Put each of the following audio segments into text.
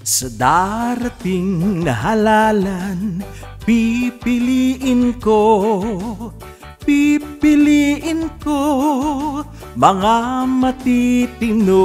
Sa darating na halalan, pipiliin ko mga matitino.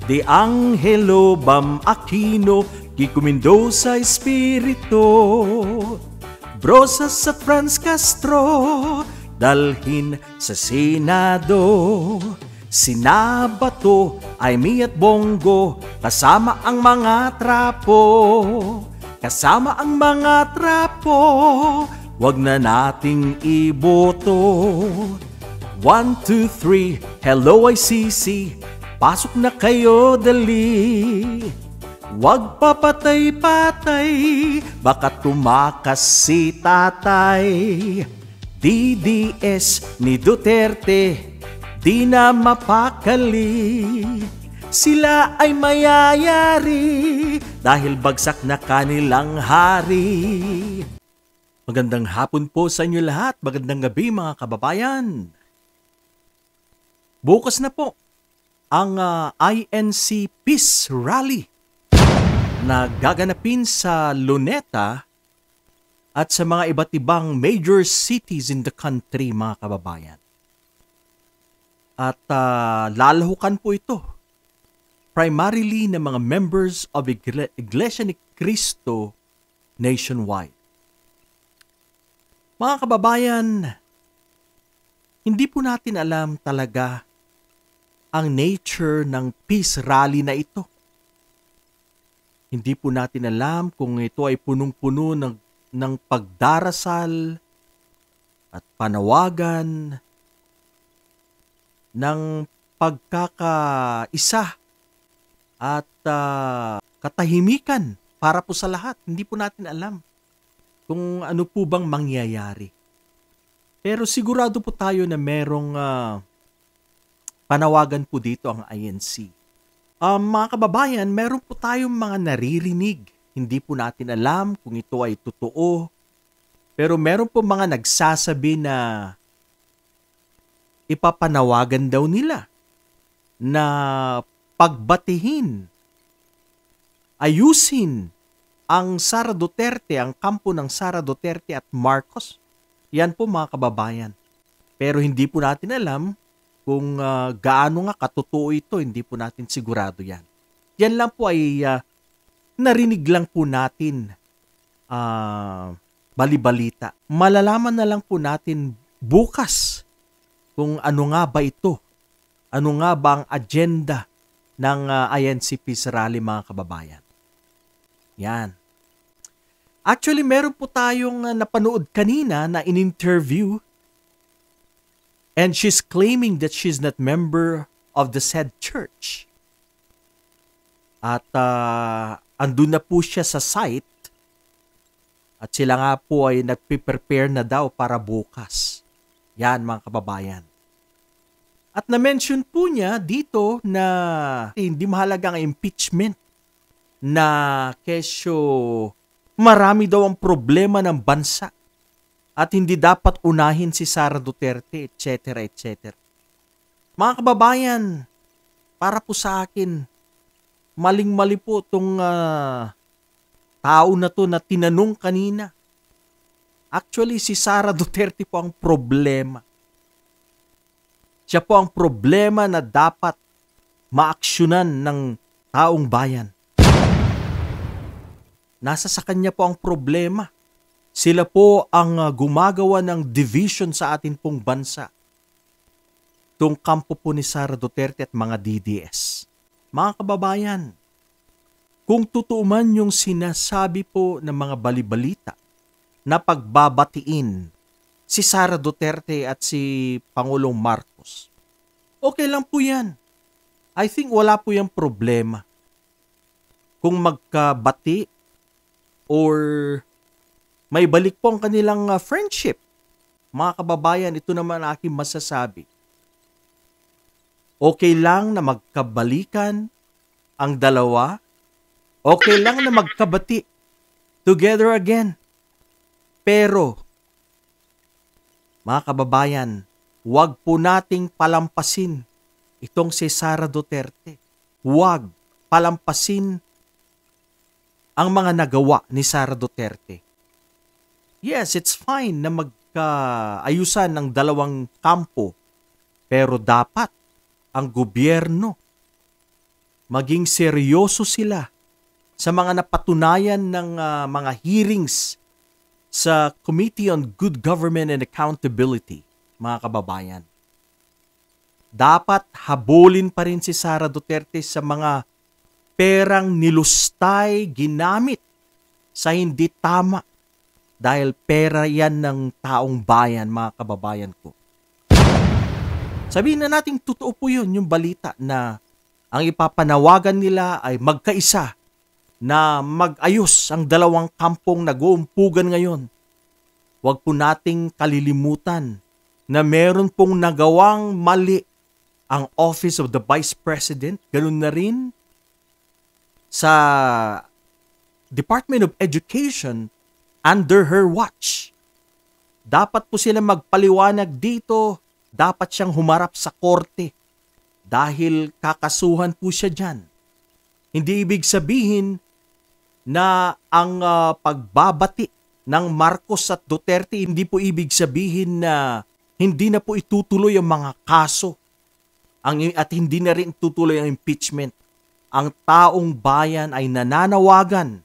De Angelo Bam Aquino, Kiko Mendoza Espirito, Brosas at Franz Castro, dalhin sa Senado. Sinabato, Aimee at Bongo, kasama ang mga trapo. Kasama ang mga trapo, wag na nating iboto. 1, 2, 3, hello ICC, pasok na kayo dali. Wag papatay-patay, baka tumakas si tatay. DDS ni Duterte, di na mapakali. Sila ay mayayari dahil bagsak na kanilang hari. Magandang hapon po sa inyo lahat. Magandang gabi mga kababayan. Bukas na po ang INC Peace Rally na gaganapin sa Luneta at sa mga iba't ibang major cities in the country mga kababayan. At lalahukan po ito primarily ng mga members of Iglesia ni Cristo nationwide. Mga kababayan, hindi po natin alam talaga ang nature ng peace rally na ito. Hindi po natin alam kung ito ay punong-puno ng pagdarasal at panawagan ng pagkakaisa at katahimikan para po sa lahat. Hindi po natin alam kung ano po bang mangyayari. Pero sigurado po tayo na merong panawagan po dito ang INC. Mga kababayan, meron po tayong mga naririnig. Hindi po natin alam kung ito ay totoo. Pero meron po mga nagsasabi na ipapanawagan daw nila na pagbatihin, ayusin ang Sara Duterte, ang kampo ng Sara Duterte at Marcos. Yan po mga kababayan. Pero hindi po natin alam kung gaano nga katotoo ito, hindi po natin sigurado yan. Yan lang po ay narinig lang po natin balibalita. Malalaman na lang po natin bukas kung ano nga ba ito. Ano nga ba ang agenda ng INC Peace Rally mga kababayan. Yan. Actually, meron po tayong napanood kanina na in-interview and she's claiming that she's not member of the said church. At andun na po siya sa site at sila nga po ay nagpe-prepare na daw para bukas. Yan mga kababayan. At na-mention po niya dito na hindi mahalaga ang impeachment na kesyo marami daw ang problema ng bansa at hindi dapat unahin si Sara Duterte, etc. etc. Mga kababayan, para po sa akin, maling-mali po itong tao na to na tinanong kanina. Actually, si Sara Duterte po ang problema. Siya po ang problema na dapat maaksyonan ng taong bayan. Nasa sa kanya po ang problema. Sila po ang gumagawa ng division sa atin pong bansa. Itong kampo po ni Sara Duterte at mga DDS. Mga kababayan, kung totoo man yung sinasabi po ng mga balibalita na pagbabatiin si Sara Duterte at si Pangulong Marcos, okay lang po yan. I think wala po yung problema. Kung magkabati or may balik po ang kanilang friendship. Mga kababayan, ito naman aking masasabi. Okay lang na magkabalikan ang dalawa. Okay lang na magkabati together again. Pero mga kababayan, huwag po nating palampasin itong si Sara Duterte. Huwag palampasin ang mga nagawa ni Sara Duterte. Yes, it's fine na magkaayusan ng dalawang kampo, pero dapat ang gobyerno maging seryoso sila sa mga napatunayan ng mga hearings sa Committee on Good Government and Accountability, mga kababayan. Dapat habulin pa rin si Sara Duterte sa mga perang nilustay, ginamit sa hindi tama dahil pera yan ng taong bayan, mga kababayan ko. Sabihin na natin totoo po yun, yung balita na ang ipapanawagan nila ay magkaisa na mag-ayos ang dalawang kampong nag-uumpugan ngayon. Huwag po nating kalilimutan na meron pong nagawang mali ang Office of the Vice President. Ganun na rin sa Department of Education under her watch. Dapat po sila magpaliwanag dito. Dapat siyang humarap sa korte dahil kakasuhan po siya dyan. Hindi ibig sabihin na ang pagbabati ng Marcos at Duterte, hindi po ibig sabihin na hindi na po itutuloy ang mga kaso at hindi na rin itutuloy ang impeachment. Ang taong bayan ay nananawagan.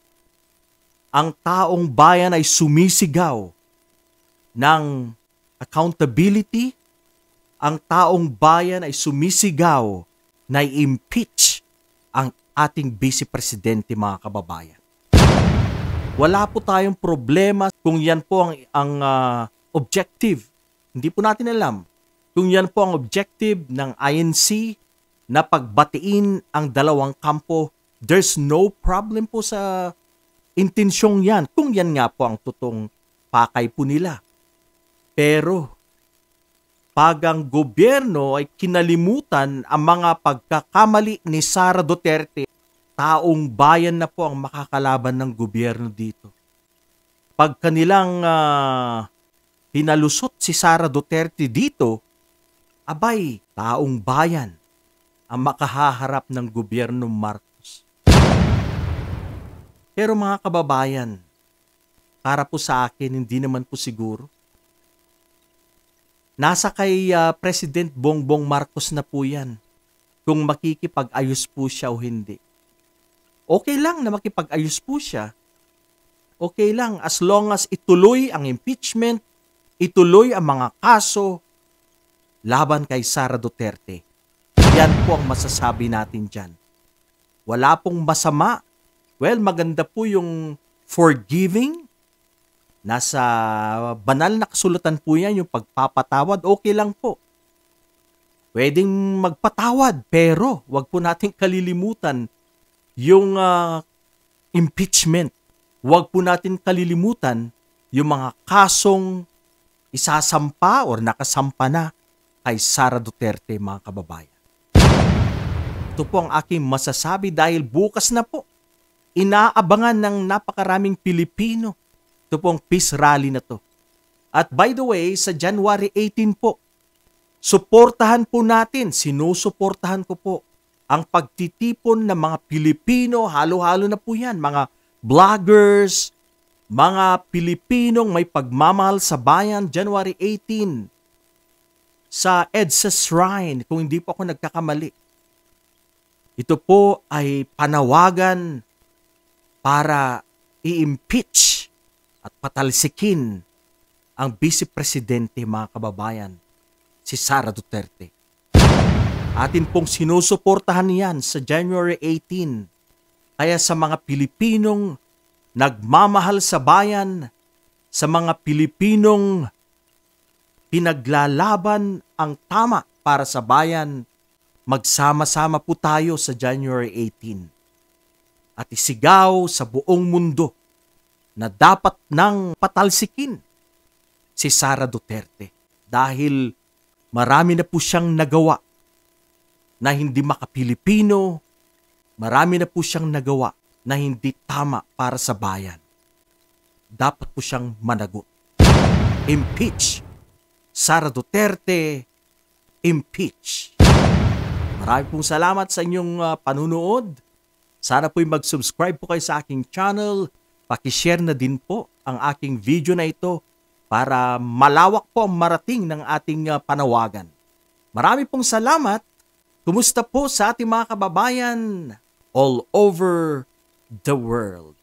Ang taong bayan ay sumisigaw ng accountability. Ang taong bayan ay sumisigaw na i-impeach ang ating Vice Presidente, mga kababayan. Wala po tayong problema kung yan po ang objective. Hindi po natin alam kung yan po ang objective ng INC na pagbatiin ang dalawang kampo. There's no problem po sa intensyong yan kung yan nga po ang totoong pakay po nila. Pero pag ang gobyerno ay kinalimutan ang mga pagkakamali ni Sara Duterte, taong bayan na po ang makakalaban ng gobyerno dito. Pag kanilang hinalusot si Sara Duterte dito, abay, taong bayan ang makahaharap ng gobyerno Marcos. Pero mga kababayan, para po sa akin, hindi naman po siguro. Nasa kay President Bongbong Marcos na po yan kung makikipag-ayos po siya o hindi. Okay lang na makipag-ayos po siya. Okay lang as long as ituloy ang impeachment, ituloy ang mga kaso laban kay Sara Duterte. Yan po ang masasabi natin dyan. Wala pong masama. Well, maganda po yung forgiving. Nasa banal na kasulatan po yan, yung pagpapatawad, okay lang po. Pwedeng magpatawad, pero wag po natin kalilimutan yung impeachment. Wag po natin kalilimutan yung mga kasong isasampa or nakasampa na kay Sara Duterte, mga kababayan. Ito po ang aking masasabi dahil bukas na po, inaabangan ng napakaraming Pilipino ito pong peace rally na to. At by the way, sa January 18 po, suportahan po natin, sinusuportahan ko po ang pagtitipon ng mga Pilipino, halo-halo na po yan, mga vloggers, mga Pilipinong may pagmamahal sa bayan, January 18, sa EDSA Shrine, kung hindi po ako nagkakamali. Ito po ay panawagan para i-impeach at patalsikin ang Vice Presidente, mga kababayan, si Sara Duterte. Atin pong sinusuportahan yan sa January 18. Kaya sa mga Pilipinong nagmamahal sa bayan, sa mga Pilipinong pinaglalaban ang tama para sa bayan, magsama-sama po tayo sa January 18. At isigaw sa buong mundo na dapat nang patalsikin si Sara Duterte dahil marami na po siyang nagawa na hindi makapilipino, marami na po siyang nagawa na hindi tama para sa bayan. Dapat po siyang managot. Impeach Sara Duterte, impeach. Marami pong salamat sa inyong panunood. Sana po'y mag-subscribe po kayo sa aking channel. Pakishare na din po ang aking video na ito para malawak po ang marating ng ating panawagan. Marami pong salamat. Kumusta po sa ating mga kababayan all over the world?